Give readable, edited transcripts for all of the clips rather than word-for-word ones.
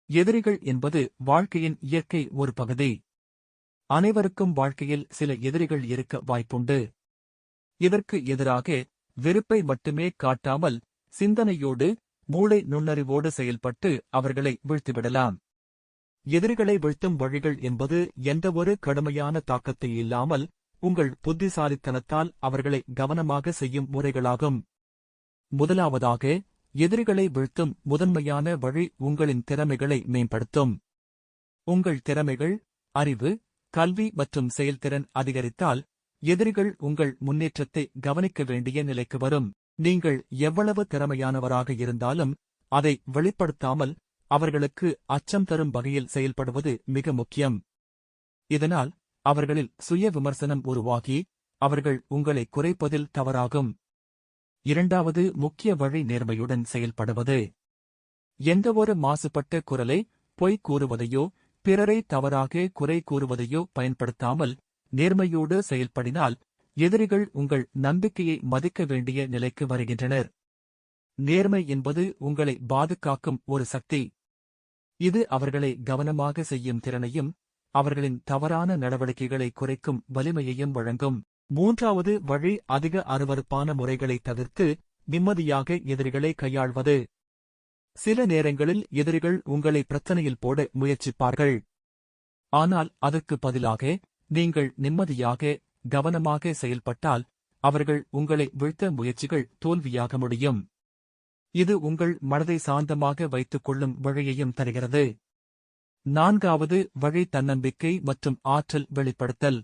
எதிரிகள் என்பது வாழ்க்கையின் இயற்கை ஒரு பகுதி. அனைவருக்கும் வாழ்க்கையில் சில எதிரிகள் இருக்க வாய்ப்புண்டு. இதற்கு எதிராக வெறுப்பை மட்டுமே காட்டாமல் சிந்தனையோடு, மூளை நுண்ணறிவோடு செயல்பட்டு அவர்களை வீழ்த்திவிடலாம். எதிரிகளை வீழ்த்தும் வழிகள் என்பது எந்தவொரு கடுமையான தாக்கத்தை இல்லாமல் உங்கள் புத்திசாலித்தனத்தால் அவர்களை கவனமாக செய்யும் முறைகளாகும். முதலாவதாக, எதிரிகளை வீழ்த்தும் முதன்மையான வழி உங்களின் திறமைகளை மேம்படுத்தும். உங்கள் திறமைகள், அறிவு, கல்வி மற்றும் செயல்திறன் அதிகரித்தால் எதிரிகள் உங்கள் முன்னேற்றத்தை கவனிக்க வேண்டிய நிலைக்கு வரும். நீங்கள் எவ்வளவு திறமையானவராக இருந்தாலும் அதை வெளிப்படுத்தாமல் அவர்களுக்கு அச்சம் தரும் வகையில் செயல்படுவது மிக முக்கியம். இதனால் அவர்களில் சுய விமர்சனம் உருவாகி அவர்கள் உங்களை குறைப்பதில் தவறாகும். இரண்டாவது முக்கிய வழி நேர்மையுடன் செயல்படுவது. எந்தவொரு மாசுபட்ட குரலை, பொய் கூறுவதையோ பிறரை தவறாக குறை கூறுவதையோ பயன்படுத்தாமல் நேர்மையோடு செயல்படினால் எதிரிகள் உங்கள் நம்பிக்கையை மதிக்க வேண்டிய நிலைக்கு வருகின்றனர். நேர்மை என்பது உங்களை பாதுகாக்கும் ஒரு சக்தி. இது அவர்களை கவனமாக செய்யும் திறனையும் அவர்களின் தவறான நடவடிக்கைகளை குறைக்கும் வலிமையையும் வழங்கும். மூன்றாவது வழி அதிக அருவருப்பான முறைகளை தவிர்த்து நிம்மதியாக எதிரிகளை கையாள்வது. சில நேரங்களில் எதிரிகள் உங்களை பிரச்சனையில் போட முயற்சிப்பார்கள். ஆனால் அதற்கு பதிலாக நீங்கள் நிம்மதியாக, கவனமாக செயல்பட்டால் அவர்கள் உங்களை வீழ்த்த முயற்சிகள் தோல்வியாக முடியும். இது உங்கள் மனதை சாந்தமாக வைத்துக் கொள்ளும் வழியையும் தருகிறது. நான்காவது வழி தன்னம்பிக்கை மற்றும் ஆற்றல் வெளிப்படுத்தல்.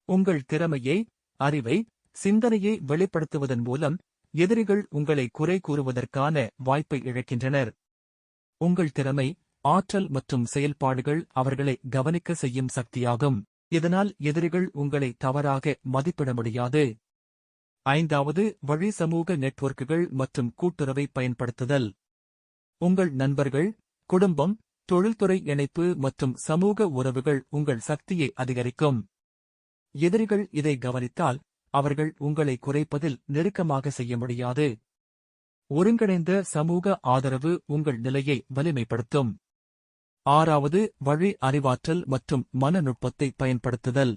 உங்கள் திறமையை, அறிவை, சிந்தனையை வெளிப்படுத்துவதன் மூலம் எதிரிகள் உங்களை குறை கூறுவதற்கான வாய்ப்பை இழக்கின்றனர். உங்கள் திறமை, ஆற்றல் மற்றும் செயல்பாடுகள் அவர்களை கவனிக்க செய்யும் சக்தியாகும். இதனால் எதிரிகள் உங்களை தவறாக மதிப்பிட முடியாது. ஐந்தாவது வழி சமூக நெட்வொர்க்குகள் மற்றும் கூட்டுறவை பயன்படுத்துதல். உங்கள் நண்பர்கள், குடும்பம், தொழில்துறை இணைப்பு மற்றும் சமூக உறவுகள் உங்கள் சக்தியை அதிகரிக்கும். எதிரிகள் இதை கவனித்தால் அவர்கள் உங்களை குறைப்பதில் நெருக்கமாக செய்ய முடியாது. ஒருங்கிணைந்த சமூக ஆதரவு உங்கள் நிலையை வலிமைப்படுத்தும். ஆறாவது வழி அறிவாற்றல் மற்றும் மனநுட்பத்தை பயன்படுத்துதல்.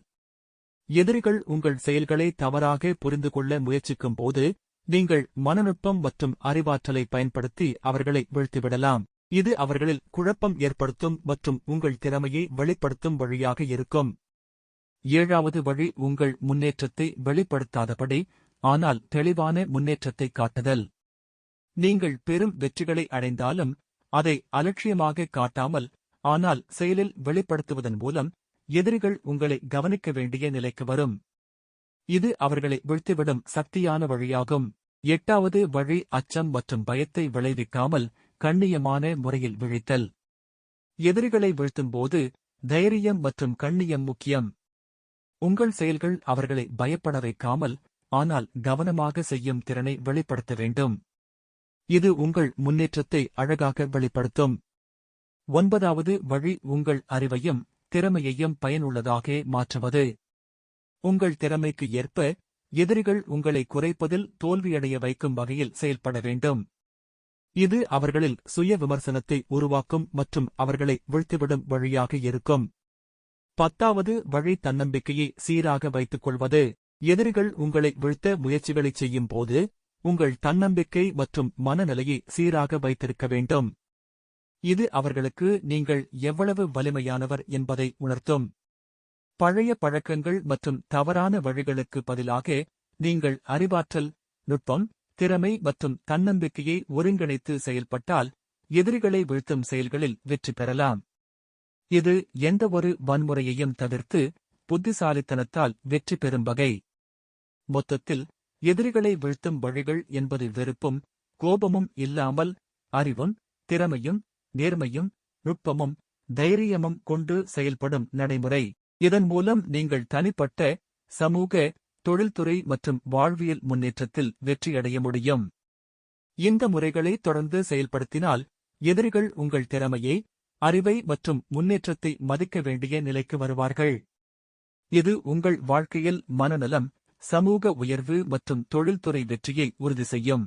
எதிரிகள் உங்கள் செயல்களை தவறாக புரிந்து கொள்ள முயற்சிக்கும் போது நீங்கள் மனநுட்பம் மற்றும் அறிவாற்றலை பயன்படுத்தி அவர்களை வீழ்த்திவிடலாம். இது அவர்களில் குழப்பம் ஏற்படுத்தும் மற்றும் உங்கள் திறமையை வெளிப்படுத்தும் வழியாக இருக்கும். ஏழாவது வழி உங்கள் முன்னேற்றத்தை வெளிப்படுத்தாதபடி ஆனால் தெளிவான முன்னேற்றத்தை காட்டுதல். நீங்கள் பெரும் வெற்றிகளை அடைந்தாலும் அதை அலட்சியமாக காட்டாமல் ஆனால் செயலில் வெளிப்படுத்துவதன் மூலம் எதிரிகள் உங்களை கவனிக்க வேண்டிய நிலைக்கு வரும். இது அவர்களை வீழ்த்திவிடும் சக்தியான வழியாகும். எட்டாவது வழி அச்சம் மற்றும் பயத்தை விளைவிக்காமல் கண்ணியமான முறையில் விழித்தல். எதிரிகளை வீழ்த்தும்போது தைரியம் மற்றும் கண்ணியம் முக்கியம். உங்கள் செயல்கள் அவர்களை பயப்பட வைக்காமல் ஆனால் கவனமாக செய்யும் திறனை வெளிப்படுத்த வேண்டும். இது உங்கள் முன்னேற்றத்தை அழகாக வெளிப்படுத்தும். ஒன்பதாவது வழி உங்கள் அறிவையும் திறமையையும் பயனுள்ளதாக மாற்றுவது. உங்கள் திறமைக்கு ஏற்ப எதிரிகள் உங்களை குறைப்பதில் தோல்வியடைய வைக்கும் வகையில் செயல்பட வேண்டும். இது அவர்களில் சுய விமர்சனத்தை உருவாக்கும் மற்றும் அவர்களை வீழ்த்திவிடும் வழியாக இருக்கும். பத்தாவது வழி தன்னம்பிக்கையை சீராக வைத்துக் கொள்வது. எதிரிகள் உங்களை வீழ்த்த முயற்சிகளைச் செய்யும் போது உங்கள் தன்னம்பிக்கை மற்றும் மனநிலையை சீராக வைத்திருக்க வேண்டும். இது அவர்களுக்கு நீங்கள் எவ்வளவு வலிமையானவர் என்பதை உணர்த்தும். பழைய பழக்கங்கள் மற்றும் தவறான வழிகளுக்கு பதிலாக நீங்கள் அறிவாற்றல், நுட்பம், திறமை மற்றும் தன்னம்பிக்கையை ஒருங்கிணைத்து செயல்பட்டால் எதிரிகளை வீழ்த்தும் செயல்களில் வெற்றி பெறலாம். இது எந்தவொரு வன்முறையையும் தவிர்த்து புத்திசாலித்தனத்தால் வெற்றி பெறும் வகை. மொத்தத்தில் எதிரிகளை வீழ்த்தும் வழிகள் என்பது வெறுப்பும் கோபமும் இல்லாமல் அறிவும், திறமையும், நேர்மையும், நுட்பமும், தைரியமும் கொண்டு செயல்படும் நடைமுறை. இதன் மூலம் நீங்கள் தனிப்பட்ட, சமூக, தொழில்துறை மற்றும் வாழ்வியல் முன்னேற்றத்தில் வெற்றியடைய முடியும். இந்த முறைகளை தொடர்ந்து செயல்படுத்தினால் எதிரிகள் உங்கள் திறமையை, அறிவை மற்றும் முன்னேற்றத்தை மதிக்க வேண்டிய நிலைக்கு வருவார்கள். இது உங்கள் வாழ்க்கையில் மனநலம், சமூக உயர்வு மற்றும் தொழில்துறை வெற்றியை உறுதி செய்யும்.